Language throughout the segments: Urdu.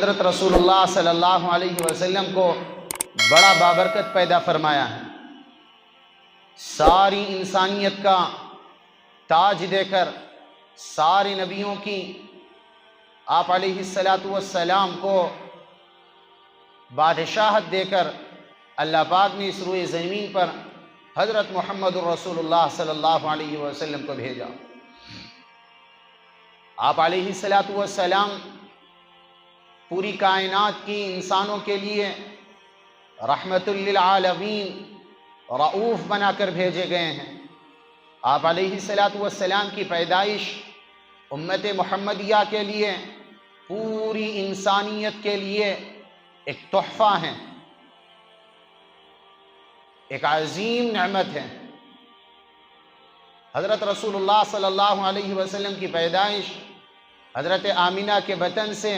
حضرت رسول اللہ صلی اللہ علیہ وسلم کو بڑا بابرکت پیدا فرمایا ہے، ساری انسانیت کا تاج دے کر سارے نبیوں کی آپ علیہ السلام کو بادشاہت دے کر اللہ پاک نے اس روئے زمین پر حضرت محمد الرسول اللہ صلی اللہ علیہ وسلم کو بھیجا۔ آپ علیہ السلام پوری کائنات کی انسانوں کے لیے رحمت للعالمین رؤوف بنا کر بھیجے گئے ہیں۔ آپ علیہ السلام کی پیدائش امت محمدیہ کے لیے، پوری انسانیت کے لیے ایک تحفہ ہے، ایک عظیم نعمت ہے۔ حضرت رسول اللہ صلی اللہ علیہ وسلم کی پیدائش حضرت آمینہ کے بطن سے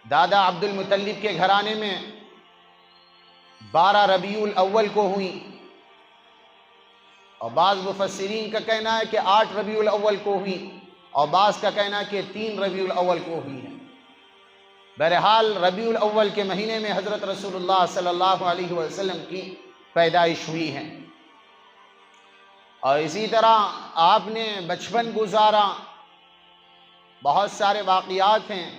دادا عبد المطلب کے گھرانے میں 12 ربیع الاول کو ہوئی، اور بعض مفسرین کا کہنا ہے کہ 8 ربیع الاول کو ہوئی، اور بعض کا کہنا ہے کہ 3 ربیع الاول کو ہوئی ہے۔ بہرحال ربیع الاول کے مہینے میں حضرت رسول اللہ صلی اللہ علیہ وسلم کی پیدائش ہوئی ہے، اور اسی طرح آپ نے بچپن گزارا۔ بہت سارے واقعات ہیں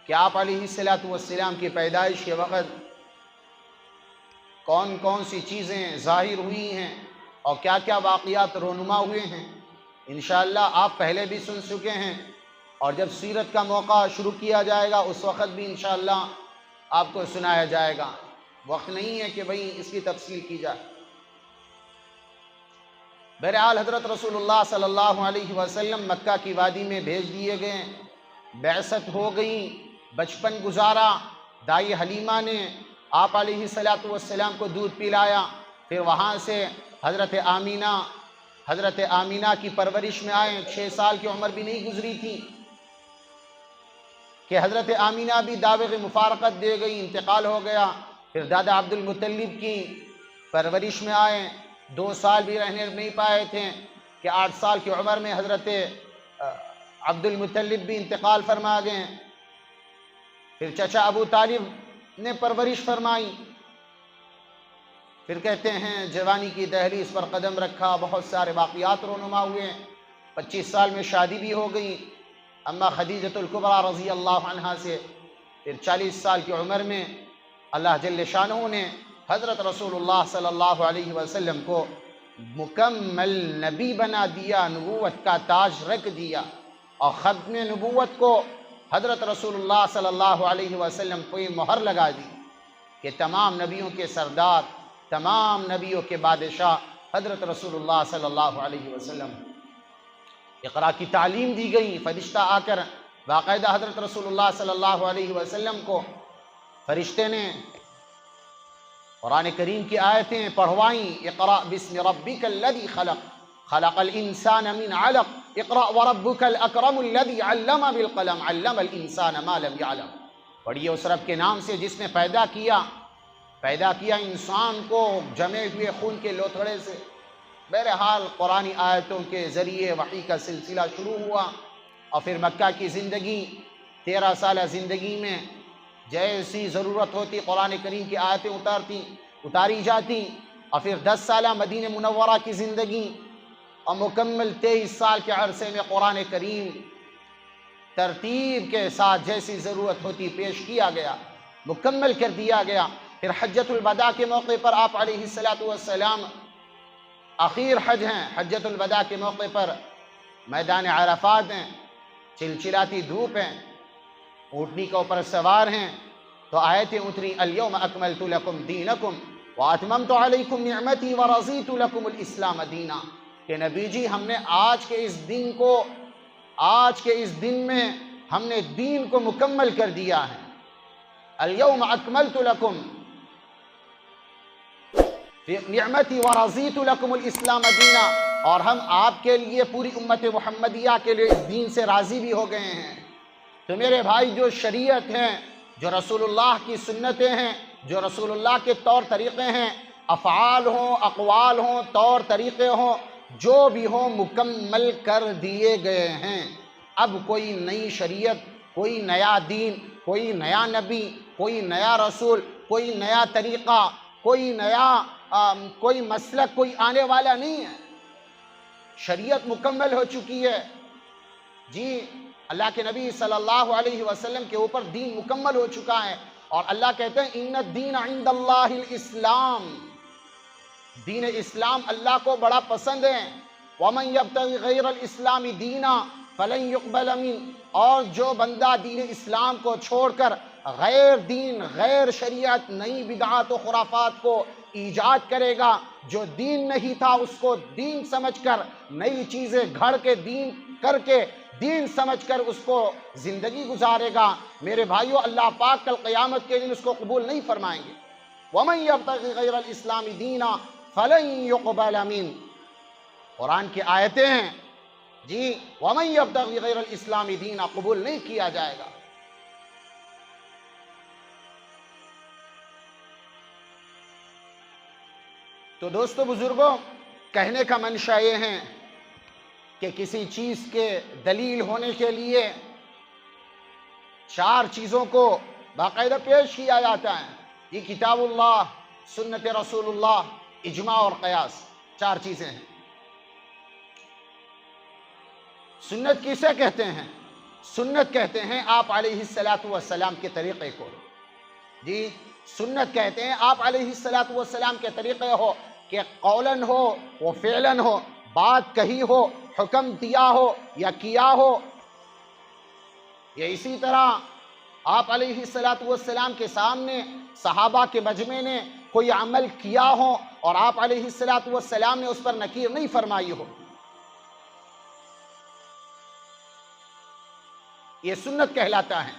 کہ آپ علیہ السلام کی پیدائش کے وقت کون کون سی چیزیں ظاہر ہوئی ہیں اور کیا کیا واقعات رونما ہوئے ہیں، انشاءاللہ آپ پہلے بھی سن چکے ہیں، اور جب سیرت کا موقع شروع کیا جائے گا اس وقت بھی انشاءاللہ آپ کو سنایا جائے گا۔ وقت نہیں ہے کہ بھئی اس کی تفصیل کی جائے۔ بہرحال حضرت رسول اللہ صلی اللہ علیہ وسلم مکہ کی وادی میں بھیج دیے گئے، بعثت ہو گئی، بچپن گزارا۔ دائی حلیمہ نے آپ علیہ السلام کو دودھ پلایا، پھر وہاں سے حضرت آمینہ کی پرورش میں آئے۔ 6 سال کی عمر بھی نہیں گزری تھی کہ حضرت آمینہ بھی داغ مفارقت دے گئی، انتقال ہو گیا۔ پھر دادا عبد المطلب کی پرورش میں آئے، 2 سال بھی رہنے نہیں پائے تھے کہ 8 سال کی عمر میں حضرت عبد المطلب بھی انتقال فرما گئے۔ پھر چچا ابو طالب نے پرورش فرمائی۔ پھر کہتے ہیں جوانی کی دہلیز پر قدم رکھا، بہت سارے واقعات رونما ہوئے۔ 25 سال میں شادی بھی ہو گئی اما خدیجۃ الکبریٰ رضی اللہ عنہا سے۔ پھر 40 سال کی عمر میں اللہ جل شانہ نے حضرت رسول اللہ صلی اللہ علیہ وسلم کو مکمل نبی بنا دیا، نبوت کا تاج رکھ دیا، اور ختم نبوت کو حضرت رسول اللہ صلی اللہ علیہ وسلم کو یہ مہر لگا دی کہ تمام نبیوں کے سردار، تمام نبیوں کے بادشاہ حضرت رسول اللہ صلی اللہ علیہ وسلم۔ اقرا کی تعلیم دی گئی، فرشتہ آ کر باقاعدہ حضرت رسول اللہ صلی اللہ علیہ وسلم کو فرشتے نے قرآن کریم کی آیتیں پڑھوائیں۔ اقرأ بسم ربک الذی خلق، خلق الانسان من علق، اقرأ وربک الاکرم الذی علم بالقلم، علم الانسان ما لم یعلم۔ پڑھیے اس رب کے نام سے جس نے پیدا کیا انسان کو جمے ہوئے خون کے لوتھڑے سے۔ بہرحال قرآنی آیتوں کے ذریعے وحی کا سلسلہ شروع ہوا، اور پھر مکہ کی زندگی، 13 سالہ زندگی میں جیسی ضرورت ہوتی قرآن کریم کی آیتیں اتاری جاتی، اور پھر 10 سالہ مدینہ منورہ کی زندگی، اور مکمل 23 سال کے عرصے میں قرآن کریم ترتیب کے ساتھ جیسی ضرورت ہوتی پیش کیا گیا، مکمل کر دیا گیا۔ پھر حجۃ الوداع کے موقع پر آپ علیہ السلام آخر حج ہیں، حجۃ الوداع کے موقع پر میدان عرفات ہیں، چلچلاتی دھوپ ہیں، اونٹنی کے اوپر سوار ہیں، تو آیتیں اتری الیوم اکملت لکم دینکم واتممت علیکم نعمتی ورضیت لکم الاسلام دینا، کہ نبی جی ہم نے آج کے اس دن میں ہم نے دین کو مکمل کر دیا ہے۔ الیوم اکملت لکم نعمتی ورضیت لکم الاسلام دینا، اور ہم آپ کے لیے، پوری امت محمدیہ کے لیے اس دین سے راضی بھی ہو گئے ہیں۔ تو میرے بھائی، جو شریعت ہیں، جو رسول اللہ کی سنتیں ہیں، جو رسول اللہ کے طور طریقے ہیں، افعال ہوں، اقوال ہوں، طور طریقے ہوں، جو بھی ہوں، مکمل کر دیے گئے ہیں۔ اب کوئی نئی شریعت، کوئی نیا دین، کوئی نیا نبی، کوئی نیا رسول، کوئی نیا طریقہ، کوئی مسلک کوئی آنے والا نہیں ہے، شریعت مکمل ہو چکی ہے۔ جی اللہ کے نبی صلی اللہ علیہ وسلم کے اوپر دین مکمل ہو چکا ہے، اور اللہ کہتے ہیں ان الدین عند اللہ الاسلام، دین اسلام اللہ کو بڑا پسند ہے۔ وَمَن يَبْتَغِ غَيْرَ الْإِسْلَامِ دِينًا فَلَن يُقْبَلَ مِنْهُ، اور جو بندہ دین اسلام کو چھوڑ کر غیر دین، غیر شریعت، نئی بدعات و خرافات کو ایجاد کرے گا، جو دین نہیں تھا اس کو دین سمجھ کر، نئی چیزیں گھڑ کے دین کر کے دین سمجھ کر اس کو زندگی گزارے گا، میرے بھائیو اللہ پاک کل قیامت کے دن اس کو قبول نہیں فرمائیں گے۔ وَمَن يَبْتَغِ غَيْرَ الْإِسْلَامِ دِينًا فَلَن يُقْبَلَ مِنْهُ، قرآن کی آیتیں ہیں جی، وَمَن يَبْتَغِ غَيْرَ الْإِسْلَامِ دِينًا، قبول نہیں کیا جائے گا۔ تو دوستو بزرگوں، کہنے کا منشا یہ ہے کہ کسی چیز کے دلیل ہونے کے لیے 4 چیزوں کو باقاعدہ پیش کیا جاتا ہے۔ یہ کتاب اللہ، سنت رسول اللہ، اجماع اور قیاس، 4 چیزیں ہیں۔ سنت کسے کہتے ہیں؟ سنت کہتے ہیں آپ علیہ السلام کے طریقے کو۔ جی سنت کہتے ہیں آپ علیہ السلام کے طریقے ہو، کہ قولاً ہو وہ فعلاً ہو، بات کہی ہو، حکم دیا ہو یا کیا ہو۔ یہ اسی طرح آپ علیہ السلام کے سامنے صحابہ کے مجمع نے کوئی عمل کیا ہو اور آپ علیہ السلام نے اس پر نکیر نہیں فرمائی ہو، یہ سنت کہلاتا ہے۔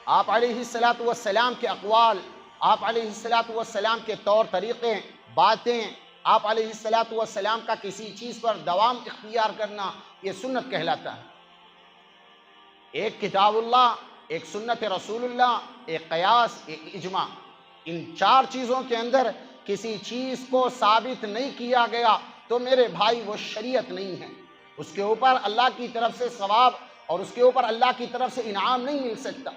آپ علیہ السلام کے اقوال، آپ علیہ السلام کے طور طریقے، باتیں، آپ علیہ السلام کا کسی چیز پر دوام اختیار کرنا، یہ سنت کہلاتا ہے۔ ایک کتاب اللہ، ایک سنت رسول اللہ، ایک قیاس، ایک اجماع، ان 4 چیزوں کے اندر کسی چیز کو ثابت نہیں کیا گیا تو میرے بھائی وہ شریعت نہیں ہے، اس کے اوپر اللہ کی طرف سے ثواب اور اس کے اوپر اللہ کی طرف سے انعام نہیں مل سکتا۔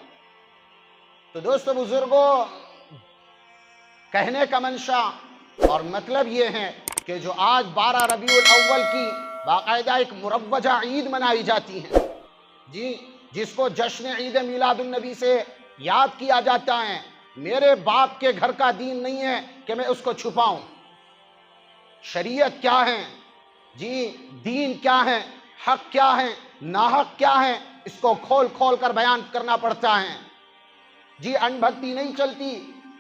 تو دوستو بزرگوں، کہنے کا منشا اور مطلب یہ ہے کہ جو آج 12 ربیع الاول کی باقاعدہ ایک مروجہ عید منائی جاتی ہے، جی جس کو جشن عید میلاد النبی سے یاد کیا جاتا ہے، میرے باپ کے گھر کا دین نہیں ہے کہ میں اس کو چھپاؤں۔ شریعت کیا ہے، جی دین کیا ہے، حق کیا ہے، ناحق کیا ہے، اس کو کھول کھول کر بیان کرنا پڑتا ہے۔ جی ان بھکتی نہیں چلتی،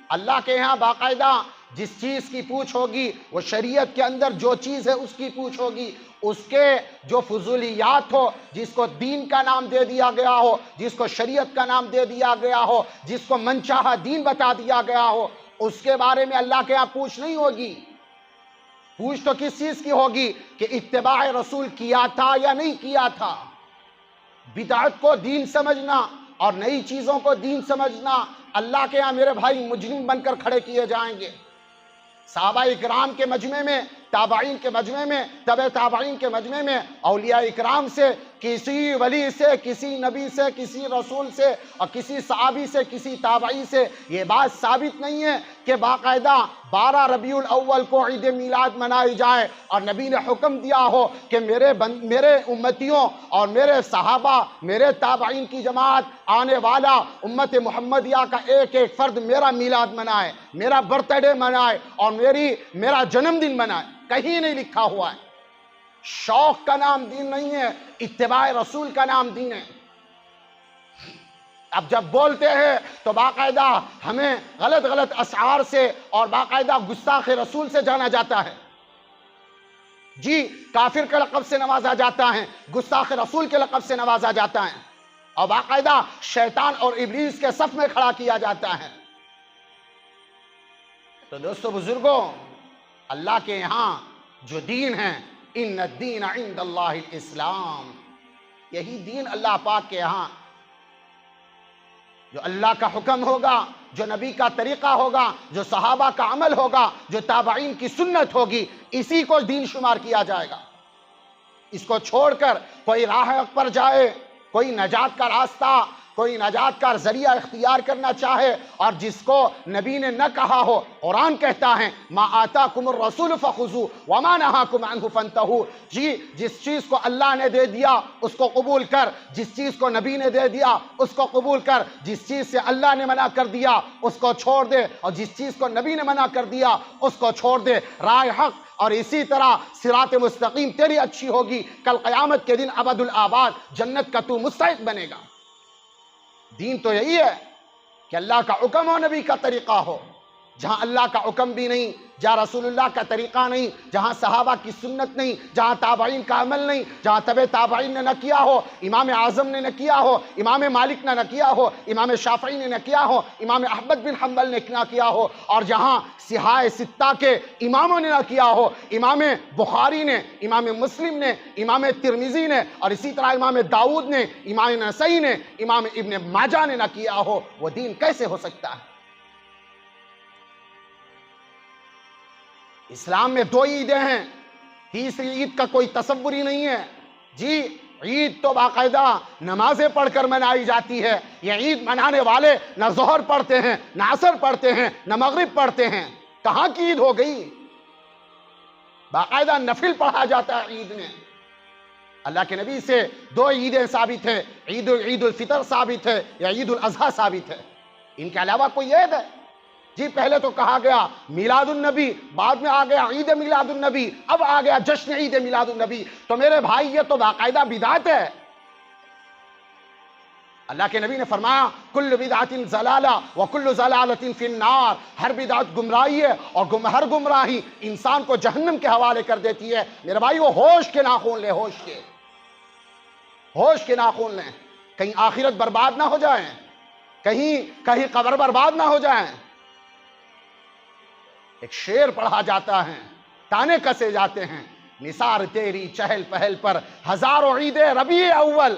اللہ کے یہاں باقاعدہ جس چیز کی پوچھ ہوگی وہ شریعت کے اندر جو چیز ہے اس کی پوچھ ہوگی، اس کے جو فضولیات ہو، جس کو دین کا نام دے دیا گیا ہو، جس کو شریعت کا نام دے دیا گیا ہو، جس کو منچاہا دین بتا دیا گیا ہو، اس کے بارے میں اللہ کے یہاں پوچھ نہیں ہوگی۔ پوچھ تو کس چیز کی ہوگی کہ اتباع رسول کیا تھا یا نہیں کیا تھا۔ بدعت کو دین سمجھنا اور نئی چیزوں کو دین سمجھنا، اللہ کے یہاں میرے بھائی مجرم بن کر کھڑے کیے جائیں گے۔ صحابہ اکرام کے مجمع میں، تابعین کے مجمع میں، تبع تابعین کے مجمع میں، اولیاء اکرام سے، کسی ولی سے، کسی نبی سے، کسی رسول سے اور کسی صحابی سے، کسی تابعی سے یہ بات ثابت نہیں ہے کہ باقاعدہ 12 ربیع الاول کو عید میلاد منائی جائے اور نبی نے حکم دیا ہو کہ میرے امتیوں اور میرے صحابہ، میرے تابعین کی جماعت آنے والا امت محمدیہ کا ایک ایک فرد میرا میلاد منائے، میرا برتھ ڈے منائے اور میرا جنم دن منائے۔ کہیں نہیں لکھا ہوا ہے۔ شوق کا نام دین نہیں ہے، اتباع رسول کا نام دین ہے۔ اب جب بولتے ہیں تو باقاعدہ ہمیں غلط غلط اشعار سے اور باقاعدہ گستاخ رسول سے جانا جاتا ہے۔ جی کافر کے لقب سے نوازا جاتا ہے، گستاخ رسول کے لقب سے نوازا جاتا ہے اور باقاعدہ شیطان اور ابلیس کے صف میں کھڑا کیا جاتا ہے۔ تو دوستو بزرگوں، اللہ کے یہاں جو دین ہے، ان الدین عند اللہ الاسلام، یہی دین اللہ پاک کے یہاں جو اللہ کا حکم ہوگا، جو نبی کا طریقہ ہوگا، جو صحابہ کا عمل ہوگا، جو تابعین کی سنت ہوگی، اسی کو دین شمار کیا جائے گا۔ اس کو چھوڑ کر کوئی راہ حق پر جائے، کوئی نجات کا راستہ، کوئی نجات کا ذریعہ اختیار کرنا چاہے، اور جس کو نبی نے نہ کہا ہو، قرآن کہتا ہے ما آتاکم الرسول فخذوہ وما نہاکم عنہ فانتہوا، جی جس چیز کو اللہ نے دے دیا اس کو قبول کر، جس چیز کو نبی نے دے دیا اس کو قبول کر، جس چیز سے اللہ نے منع کر دیا اس کو چھوڑ دے، اور جس چیز کو نبی نے منع کر دیا اس کو چھوڑ دے۔ راہ حق اور اسی طرح صراط مستقیم تیری اچھی ہوگی، کل قیامت کے دن ابد الآباد جنت کا تو مستحق بنے گا۔ دین تو یہی ہے کہ اللہ کا حکم ہو، نبی کا طریقہ ہو۔ جہاں اللہ کا حکم بھی نہیں، جہاں رسول اللہ کا طریقہ نہیں، جہاں صحابہ کی سنت نہیں، جہاں تابعین کا عمل نہیں، جہاں تبع تابعین نے نہ کیا ہو، امام اعظم نے نہ کیا ہو، امام مالک نے نہ کیا ہو، امام شافعی نے نہ کیا ہو، امام احمد بن حنبل نے نہ کیا ہو، اور جہاں صحاح ستہ کے اماموں نے نہ کیا ہو، امام بخاری نے، امام مسلم نے، امام ترمذی نے، اور اسی طرح امام داؤد نے، امام نسائی نے، امام ابن ماجہ نے نہ کیا ہو، وہ دین کیسے ہو سکتا ہے؟ اسلام میں 2 عیدیں ہیں، تیسری عید کا کوئی تصور ہی نہیں ہے۔ جی عید تو باقاعدہ نمازیں پڑھ کر منائی جاتی ہے، یہ عید منانے والے نہ ظہر پڑھتے ہیں، نہ عصر پڑھتے ہیں، نہ مغرب پڑھتے ہیں۔ کہاں کی عید ہو گئی؟ باقاعدہ نفل پڑھا جاتا ہے عید میں۔ اللہ کے نبی سے 2 عیدیں ثابت ہے، عید الفطر ثابت ہے یا عید الاضحیٰ ثابت ہے، ان کے علاوہ کوئی عید ہے؟ جی پہلے تو کہا گیا میلاد النبی، بعد میں آ گیا عید میلاد النبی، اب آ گیا جشن عید میلاد النبی۔ تو میرے بھائی یہ تو باقاعدہ بدعت ہے۔ اللہ کے نبی نے فرمایا کل بدعت ضلالہ وکل ضلالۃ فی النار، ہر بدعت گمراہی ہے اور ہر گمراہی انسان کو جہنم کے حوالے کر دیتی ہے۔ میرے بھائی وہ ہوش کے ناخن لیں، ہوش کے ناخن لیں، کہیں آخرت برباد نہ ہو جائیں، کہیں قبر برباد نہ ہو جائیں۔ ایک شعر پڑھا جاتا ہے، تانے کسے جاتے ہیں، نثار تیری چہل پہل پر ہزاروں عید ربیع اول،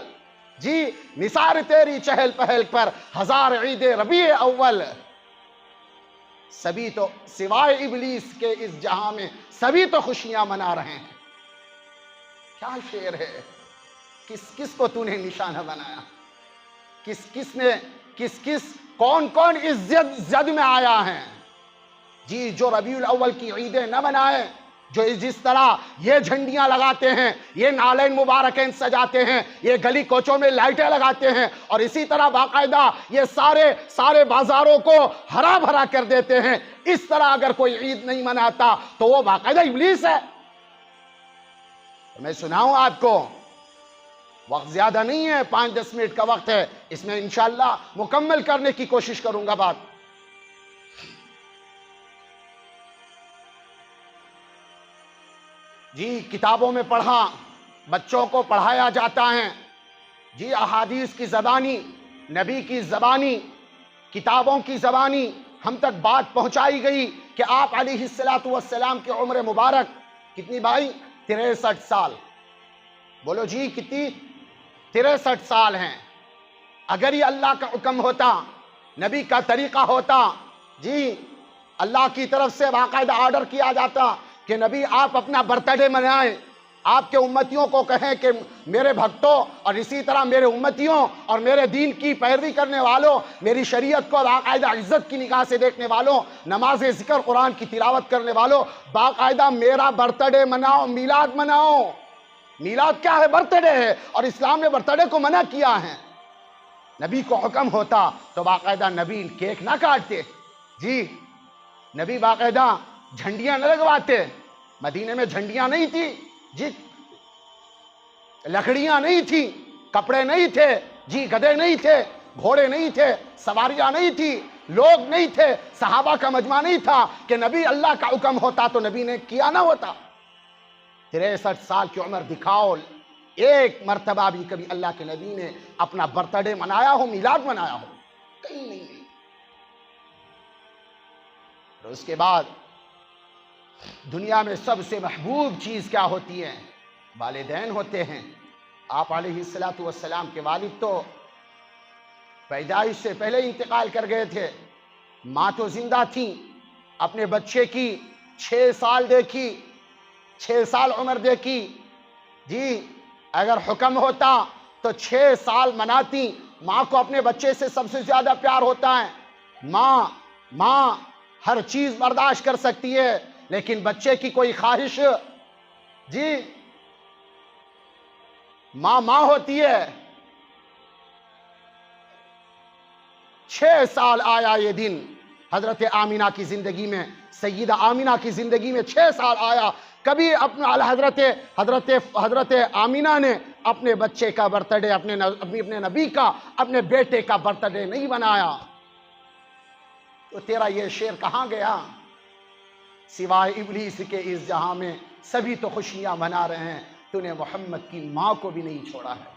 جی نثار تیری چہل پہل پر ہزار عید ربیع اول، سبھی تو سوائے ابلیس کے اس جہاں میں سبھی تو خوشیاں منا رہے ہیں۔ کیا شعر ہے؟ کس کو تو نے نشانہ بنایا؟ کون اس زد میں آیا ہے؟ جی جو ربیع الاول کی عیدیں نہ منائیں، جو جس طرح یہ جھنڈیاں لگاتے ہیں، یہ نالین مبارکین سجاتے ہیں، یہ گلی کوچوں میں لائٹیں لگاتے ہیں، اور اسی طرح باقاعدہ یہ سارے بازاروں کو ہرا بھرا کر دیتے ہیں، اس طرح اگر کوئی عید نہیں مناتا تو وہ باقاعدہ ابلیس ہے۔ میں سناؤں آپ کو، وقت زیادہ نہیں ہے، 5-10 منٹ کا وقت ہے، اس میں انشاءاللہ مکمل کرنے کی کوشش کروں گا بات۔ جی کتابوں میں پڑھا، بچوں کو پڑھایا جاتا ہے، جی احادیث کی زبانی، نبی کی زبانی، کتابوں کی زبانی ہم تک بات پہنچائی گئی کہ آپ علیہ السلام کی عمر مبارک کتنی بھائی؟ 63 سال۔ بولو جی کتنی؟ 63 سال ہیں۔ اگر یہ اللہ کا حکم ہوتا، نبی کا طریقہ ہوتا، جی اللہ کی طرف سے باقاعدہ آرڈر کیا جاتا کہ نبی آپ اپنا برتھ ڈے منائیں، آپ کے امتیوں کو کہیں کہ میرے بھکتوں اور اسی طرح میرے امتیوں اور میرے دین کی پیروی کرنے والوں، میری شریعت کو باقاعدہ عزت کی نگاہ سے دیکھنے والوں، نماز ذکر قرآن کی تلاوت کرنے والوں، باقاعدہ میرا برتھ ڈے مناؤ، میلاد مناؤ۔ میلاد کیا ہے؟ برتھ ڈے ہے، اور اسلام نے برتھ ڈے کو منع کیا ہے۔ نبی کو حکم ہوتا تو باقاعدہ نبی کیک نہ کاٹتے، جی نبی باقاعدہ جھنڈیاں نہ لگواتے۔ مدینے میں جھنڈیاں نہیں تھی، جی لکڑیاں نہیں تھی، کپڑے نہیں تھے، جی گدھے نہیں تھے، گھوڑے نہیں تھے، سواریاں نہیں تھی، لوگ نہیں تھے، صحابہ کا مجمع نہیں تھا کہ نبی اللہ کا حکم ہوتا تو نبی نے کیا نہ ہوتا۔ 63 سال کی عمر دکھاؤ، ایک مرتبہ بھی کبھی اللہ کے نبی نے اپنا برتھ ڈے منایا ہو، میلاد منایا ہو؟ کہیں نہیں۔ اور اس کے بعد دنیا میں سب سے محبوب چیز کیا ہوتی ہے؟ والدین ہوتے ہیں۔ آپ علیہ السلام کے والد تو پیدائش سے پہلے انتقال کر گئے تھے. ماں تو زندہ تھیں، اپنے بچے کی 6 سال دیکھی، 6 سال عمر دیکھی. جی اگر حکم ہوتا تو 6 سال مناتی. ماں کو اپنے بچے سے سب سے زیادہ پیار ہوتا ہے. ماں ہر چیز برداشت کر سکتی ہے، لیکن بچے کی کوئی خواہش، جی ماں ہوتی ہے. 6 سال آیا یہ دن حضرت آمینہ کی زندگی میں، سیدہ آمینہ کی زندگی میں 6 سال آیا. کبھی حضرت آمینہ نے اپنے بچے کا برتھڈے، اپنے نبی کا، اپنے بیٹے کا برتھڈے نہیں بنایا. تو تیرا یہ شعر کہاں گیا؟ سوائے ابلیس کے اس جہاں میں سبھی تو خوشیاں منا رہے ہیں، تو نے محمد کی ماں کو بھی نہیں چھوڑا ہے.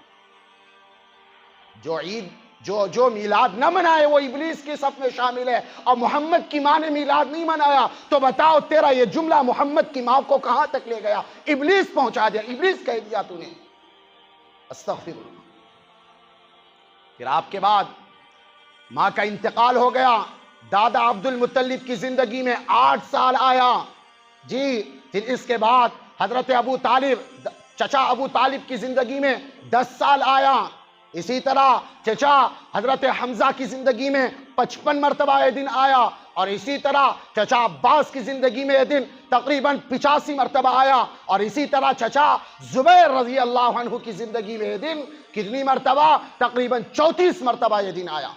جو میلاد نہ منائے وہ ابلیس کے صف میں شامل ہے، اور محمد کی ماں نے میلاد نہیں منایا. تو بتاؤ تیرا یہ جملہ محمد کی ماں کو کہاں تک لے گیا؟ ابلیس پہنچا دیا، ابلیس کہہ دیا تو نے. استغفر اللہ. پھر آپ کے بعد ماں کا انتقال ہو گیا. دادا عبد المطلب کی زندگی میں 8 سال آیا. جی پھر اس کے بعد حضرت ابو طالب، چچا ابو طالب کی زندگی میں 10 سال آیا. اسی طرح چچا حضرت حمزہ کی زندگی میں 55 مرتبہ یہ دن آیا. اور اسی طرح چچا عباس کی زندگی میں یہ دن تقریباً 85 مرتبہ آیا. اور اسی طرح چچا زبیر رضی اللہ عنہ کی زندگی میں یہ دن کتنی مرتبہ؟ تقریباً 34 مرتبہ یہ دن آیا.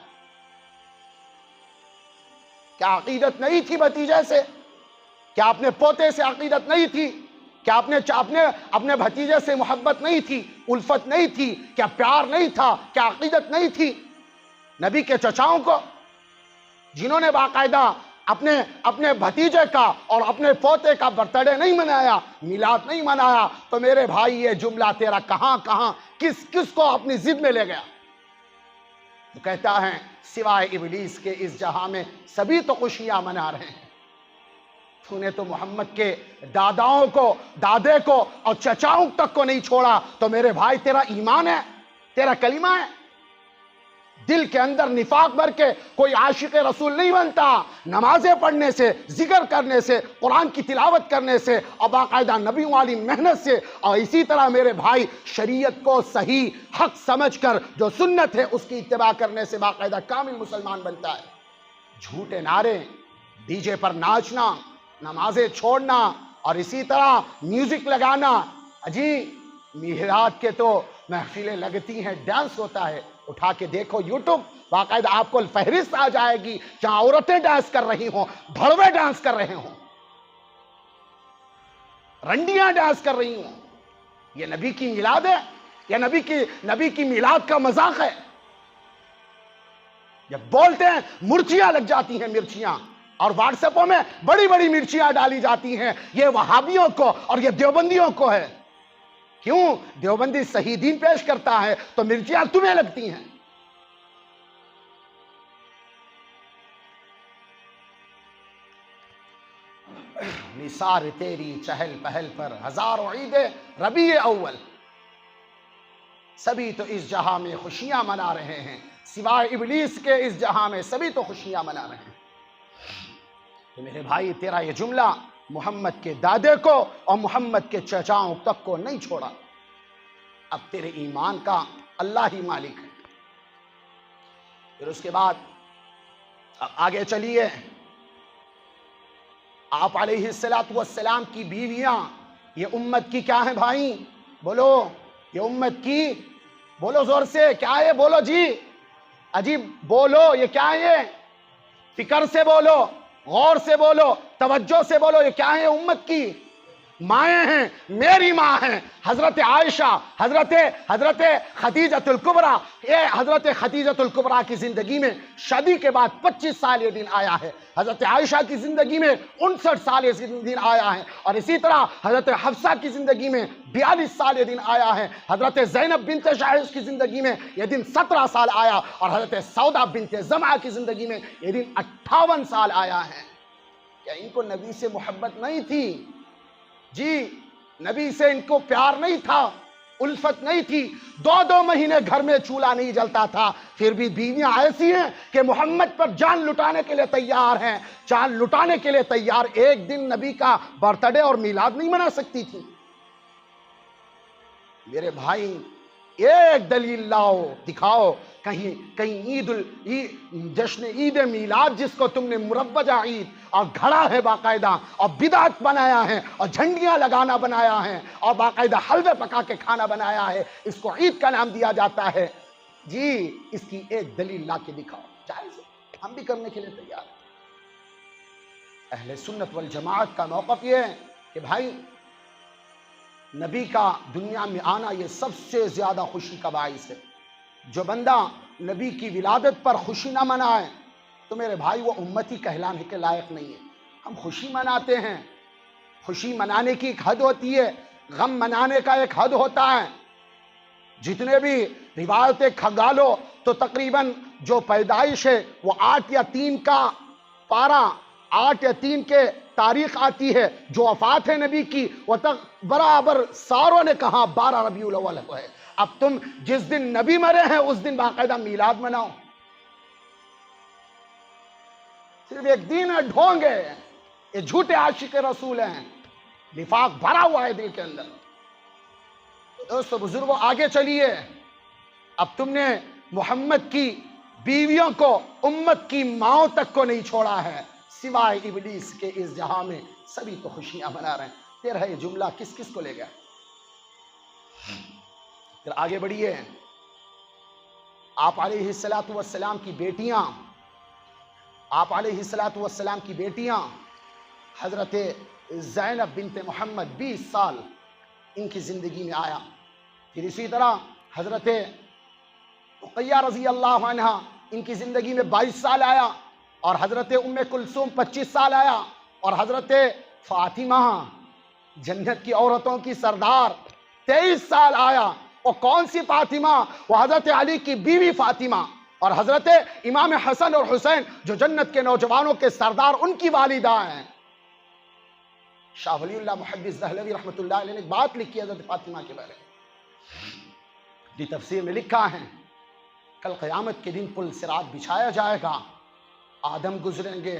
کیا عقیدت نہیں تھی بھتیجے سے؟ کیا اپنے پوتے سے عقیدت نہیں تھی؟ کیا اپنے بھتیجے سے محبت نہیں تھی، الفت نہیں تھی؟ کیا پیار نہیں تھا؟ کیا عقیدت نہیں تھی؟ نبی کے چچاؤں کو جنہوں نے باقاعدہ اپنے بھتیجے کا اور اپنے پوتے کا برتھڈے نہیں منایا، میلاد نہیں منایا، تو میرے بھائی یہ جملہ تیرا کہاں کس کو اپنی ضد میں لے گیا؟ تو کہتا ہے سوائے ابلیس کے اس جہاں میں سبھی تو خوشیاں منا رہے ہیں، تو نے تو محمد کے دادے کو اور چچاؤں تک کو نہیں چھوڑا. تو میرے بھائی تیرا ایمان ہے، تیرا کلمہ ہے. دل کے اندر نفاق بھر کے کوئی عاشق رسول نہیں بنتا. نمازیں پڑھنے سے، ذکر کرنے سے، قرآن کی تلاوت کرنے سے، اور باقاعدہ نبیوں والی محنت سے، اور اسی طرح میرے بھائی شریعت کو صحیح حق سمجھ کر جو سنت ہے اس کی اتباع کرنے سے باقاعدہ کامل مسلمان بنتا ہے. جھوٹے نعرے، ڈی جے پر ناچنا، نمازیں چھوڑنا، اور اسی طرح میوزک لگانا. جی میلاد کے تو محفلیں لگتی ہیں، ڈانس ہوتا ہے. اٹھا کے دیکھو یوٹیوب، باقاعدہ آپ کو فہرست آ جائے گی جہاں عورتیں ڈانس کر رہی ہوں، بھڑوے ڈانس کر رہے ہوں، رنڈیاں ڈانس کر رہی ہوں. یہ نبی کی میلاد ہے؟ یا نبی کی میلاد کا مذاق ہے؟ جب بولتے ہیں مرچیاں لگ جاتی ہیں، مرچیاں، اور واٹس ایپوں میں بڑی بڑی مرچیاں ڈالی جاتی ہیں. یہ وہابیوں کو اور یہ دیوبندیوں کو ہے. کیوں؟ دیوبندی صحیح دین پیش کرتا ہے تو مرچیاں تمہیں لگتی ہیں. نثار تیری چہل پہل پر ہزاروں عیدیں ربیع اول، سبھی تو اس جہاں میں خوشیاں منا رہے ہیں، سوائے ابلیس کے اس جہاں میں سبھی تو خوشیاں منا رہے ہیں. تو میرے بھائی تیرا یہ جملہ محمد کے دادے کو اور محمد کے چچاؤں تک کو نہیں چھوڑا. اب تیرے ایمان کا اللہ ہی مالک ہے. پھر اس کے بعد اب آگے چلیے. آپ علیہ السلام کی بیویاں یہ امت کی کیا ہیں بھائی؟ بولو یہ امت کی، بولو زور سے کیا ہے؟ بولو جی، عجیب بولو، یہ کیا ہے؟ فکر سے بولو، غور سے بولو، توجہ سے بولو. یہ کیا ہے؟ امت کی مائیں ہیں، میری ماں ہیں حضرت عائشہ، حضرت خدیجۃ الکبریٰ. یہ حضرت خدیجۃ الکبریٰ کی زندگی میں شادی کے بعد 25 سال یہ دن آیا ہے. حضرت عائشہ کی زندگی میں 59 سال یہ دن آیا ہے. اور اسی طرح حضرت حفصہ کی زندگی میں 42 سال یہ دن آیا ہے. حضرت زینب بنت جحش کی زندگی میں یہ دن 17 سال آیا. اور حضرت سودا بنت زمعہ کی زندگی میں یہ دن 58 سال آیا ہے. کیا ان کو نبی سے محبت نہیں تھی؟ جی نبی سے ان کو پیار نہیں تھا؟ الفت نہیں تھی، 2 مہینے گھر میں چولہا نہیں جلتا تھا، پھر بھی بیویاں ایسی ہیں کہ محمد پر جان لٹانے کے لیے تیار ہیں، جان لٹانے کے لیے تیار، ایک دن نبی کا برتھ ڈے اور میلاد نہیں منا سکتی تھی۔ میرے بھائی ایک دلیل لاؤ، دکھاؤ کہیں جشن عید میلاد جس کو تم نے مروجہ عید اور گھڑا ہے باقاعدہ اور بدعت بنایا ہے اور جھنڈیاں لگانا بنایا ہے اور باقاعدہ حلوے پکا کے کھانا بنایا ہے، اس کو عید کا نام دیا جاتا ہے، جی اس کی ایک دلیل لا کے دکھاؤ، جائز ہے، ہم بھی کرنے کے لیے تیار ہیں۔ اہل سنت والجماعت کا موقف یہ ہے کہ بھائی نبی کا دنیا میں آنا یہ سب سے زیادہ خوشی کا باعث ہے، جو بندہ نبی کی ولادت پر خوشی نہ منائے تو میرے بھائی وہ امتی کہلانے کے لائق نہیں ہے۔ ہم خوشی مناتے ہیں، خوشی منانے کی ایک حد ہوتی ہے، غم منانے کا ایک حد ہوتا ہے۔ جتنے بھی روایتیں کھنگالو تو تقریباً جو پیدائش ہے وہ 8 یا 3 کا پارہ 8 یا 3 کے تاریخ آتی ہے، جو وفات ہے نبی کی وہ تک برابر ساروں نے کہا 12 ربیع الاول ہے۔ اب تم جس دن نبی مرے ہیں اس دن باقاعدہ میلاد مناؤ، صرف ایک دن ہے، ڈھونگے، یہ جھوٹے عاشق رسول ہیں، نفاق بھرا ہوا ہے دل کے اندر۔ دوستو بزرگوں آگے چلیے، اب تم نے محمد کی بیویوں کو، امت کی ماؤں تک کو نہیں چھوڑا ہے، سوائے ابلیس کے اس جہاں میں سبھی تو خوشیاں منا رہے ہیں۔ تیرا یہ جملہ کس کس کو لے گیا؟ پھر آگے بڑھیے، آپ علیہ السلام کی بیٹیاں، آپ علیہ السلام کی بیٹیاں حضرت زینب بنت محمد 20 سال ان کی زندگی میں آیا، پھر اسی طرح حضرت رقیہ رضی اللہ عنہ ان کی زندگی میں 22 سال آیا، اور حضرت ام کلثوم 25 سال آیا، اور حضرت فاطمہ جنت کی عورتوں کی سردار 23 سال آیا۔ اور کون سی فاطمہ؟ وہ حضرت علی کی بیوی فاطمہ، اور حضرت امام حسن اور حسین جو جنت کے نوجوانوں کے سردار ان کی والدہ ہیں۔ شاہ ولی اللہ محدث دہلوی رحمۃ اللہ علیہ نے ایک بات لکھی حضرت فاطمہ کے بارے میں، دی تفسیر میں لکھا ہے کل قیامت کے دن پل صراط بچھایا جائے گا، آدم گزریں گے،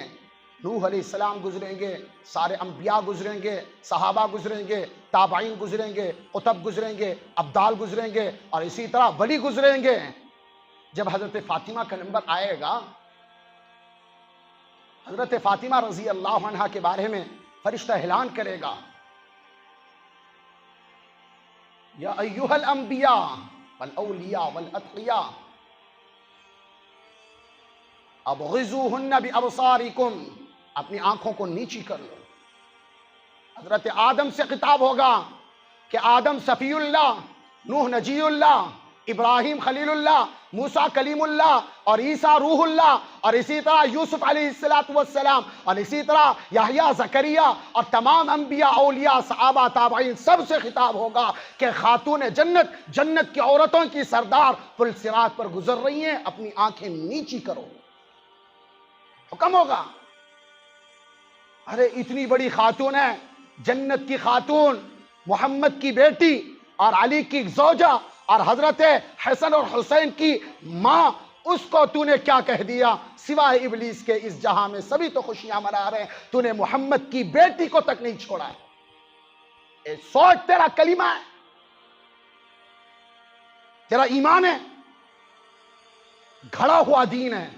نوح علیہ السلام گزریں گے، سارے انبیاء گزریں گے، صحابہ گزریں گے، تابعین گزریں گے، قطب گزریں گے، ابدال گزریں گے، اور اسی طرح ولی گزریں گے۔ جب حضرت فاطمہ کا نمبر آئے گا، حضرت فاطمہ رضی اللہ عنہ کے بارے میں فرشتہ اعلان کرے گا، یا ایھا الانبیاء والاولیاء والاتقیاء ابغضوہن بابصارکم، اپنی آنکھوں کو نیچی کر لو۔ حضرت آدم سے خطاب ہوگا کہ آدم صفی اللہ، نوح نجی اللہ، ابراہیم خلیل اللہ، موسیٰ کلیم اللہ، اور عیسیٰ روح اللہ، اور اسی طرح یوسف علیہ السلام، اور اسی طرح یحییٰ زکریا، اور تمام انبیاء، اولیاء، صحابہ، تابعین، سب سے خطاب ہوگا کہ خاتون جنت کی عورتوں کی سردار پل صراط پر گزر رہی ہیں، اپنی آنکھیں نیچی کرو، حکم ہوگا۔ ارے اتنی بڑی خاتون ہے، جنت کی خاتون، محمد کی بیٹی اور علی کی زوجہ اور حضرت حسن اور حسین کی ماں، اس کو تو نے کیا کہہ دیا؟ سوائے ابلیس کے اس جہاں میں سبھی تو خوشیاں منا رہے ہیں، تو نے محمد کی بیٹی کو تک نہیں چھوڑا ہے۔ اے سوچ، تیرا کلمہ ہے، تیرا ایمان ہے، گھڑا ہوا دین ہے،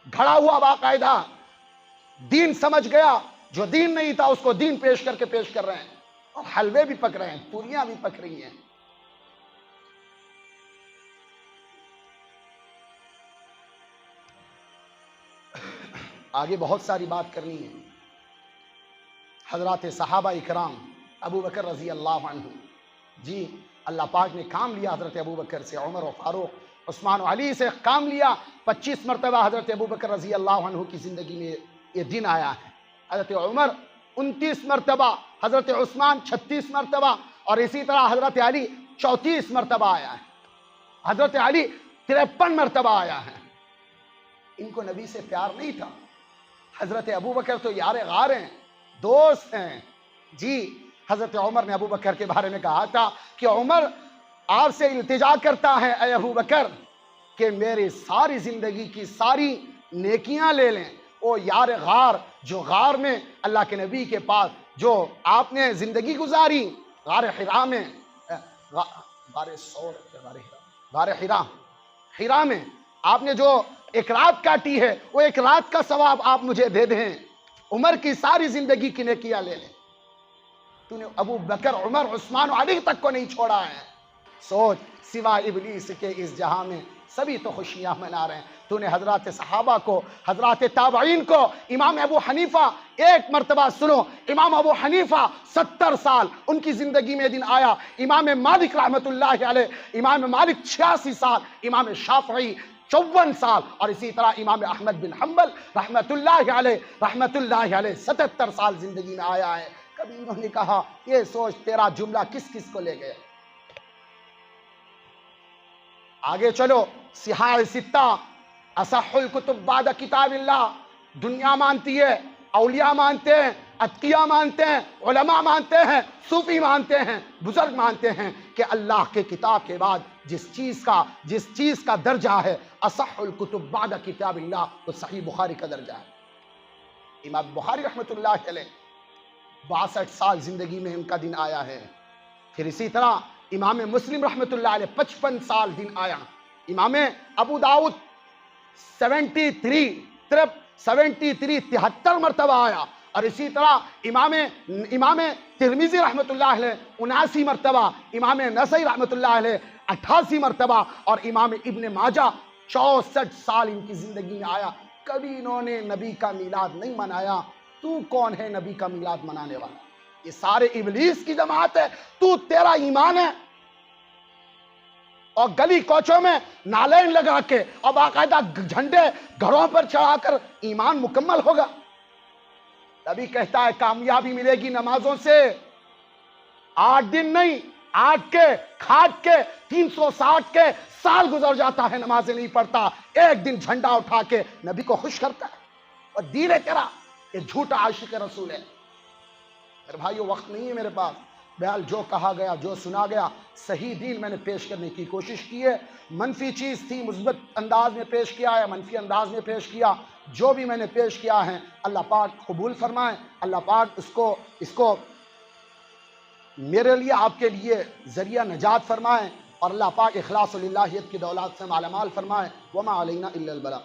گھڑا ہوا باقاعدہ دین سمجھ گیا، جو دین نہیں تھا اس کو دین پیش کر رہے ہیں، اور حلوے بھی پک رہے ہیں، پوریاں بھی پک رہی ہیں۔ آگے بہت ساری بات کرنی ہے۔ حضرات صحابہ اکرام، ابو بکر رضی اللہ عنہ، جی اللہ پاک نے کام لیا حضرت ابو بکر سے، عمر و فاروق، عثمان و علی سے کام لیا۔ 25 مرتبہ حضرت ابو بکر رضی اللہ عنہ کی زندگی میں یہ دن آیا ہے، حضرت عمر 29 مرتبہ، حضرت عثمان 36 مرتبہ، اور اسی طرح حضرت علی 34 مرتبہ آیا ہے، حضرت علی 53 مرتبہ آیا ہے۔ ان کو نبی سے پیار نہیں تھا۔ حضرت ابو بکر تو یار غار ہیں، دوست ہیں، جی حضرت عمر نے ابو بکر کے بارے میں کہا تھا کہ عمر آپ سے التجا کرتا ہے اے ابو بکر کہ میری ساری زندگی کی ساری نیکیاں لے لیں. او یار غار، جو غار میں اللہ کے نبی کے پاس جو آپ نے زندگی گزاری، غار حرا میں، غار حرا میں آپ نے جو ایک رات کاٹی ہے، وہ ایک رات کا ثواب آپ مجھے دے دیں. عمر کی ساری زندگی کی نیکیاں لے لیں. تو نے ابو بکر، عمر، عثمان و علی تک کو نہیں چھوڑا ہے. سوچ، سوا ابلیس کے اس جہاں میں سبھی تو خوشیاں منا رہے ہیں. تو نے حضرات صحابہ کو، حضرات تابعین کو، امام ابو حنیفہ، ایک مرتبہ سنو، امام ابو حنیفہ 70 سال ان کی زندگی میں دن آیا. امام مالک رحمت اللہ علیہ، امام مالک 86 سال، امام شافعی 54 سال، اور اسی طرح امام احمد بن حنبل رحمت اللہ علیہ 77 سال زندگی میں آیا ہے. کبھی انہوں نے کہا یہ سوچ تیرا جملہ کس کس کو لے گئے. آگے چلو، صحاح ستہ، اصح الکتب بعد کتاب اللہ. دنیا مانتی ہے، اولیاء مانتے ہیں، اتقیاء مانتے ہیں، علماء مانتے ہیں، صوفی مانتے ہیں، بزرگ مانتے ہیں کہ اللہ کے کتاب کے بعد جس چیز کا درجہ ہے اصح الکتب بعد کتاب اللہ، تو صحیح بخاری کا درجہ ہے. امام بخاری رحمت اللہ علیہ 62 سال زندگی میں ان کا دن آیا ہے. پھر اسی طرح امام مسلم رحمت اللہ علیہ 55 سال دن آیا. امام ابو داؤد 73 مرتبہ آیا. اور اسی طرح امام ترمذی رحمت اللہ علیہ 79 مرتبہ، امام نسائی رحمت اللہ علیہ 88 مرتبہ، اور امام ابن ماجہ 64 سال ان کی زندگی میں آیا. کبھی انہوں نے نبی کا میلاد نہیں منایا. تو کون ہے نبی کا میلاد منانے والا؟ یہ سارے ابلیس کی جماعت ہے. تو تیرا ایمان ہے، اور گلی کوچوں میں نالین لگا کے اور باقاعدہ جھنڈے گھروں پر چڑھا کر ایمان مکمل ہوگا؟ نبی کہتا ہے کامیابی ملے گی نمازوں سے. 8 دن نہیں، 8 کے کھاٹ کے 360 کے سال گزر جاتا ہے نمازیں نہیں پڑھتا، ایک دن جھنڈا اٹھا کے نبی کو خوش کرتا ہے. اور دین ہے تیرا، یہ جھوٹا عاشق رسول ہے. میرے بھائیو وقت نہیں ہے میرے پاس. بہرحال جو کہا گیا، جو سنا گیا، صحیح دین میں نے پیش کرنے کی کوشش کی ہے. منفی چیز تھی مثبت انداز میں پیش کیا ہے، منفی انداز میں پیش کیا. جو بھی میں نے پیش کیا ہے اللہ پاک قبول فرمائے. اللہ پاک اس کو میرے لیے، آپ کے لیے ذریعہ نجات فرمائے، اور اللہ پاک اخلاص و للہیت کی دولت سے مالا مال فرمائے. وما علینا الا البلاغ.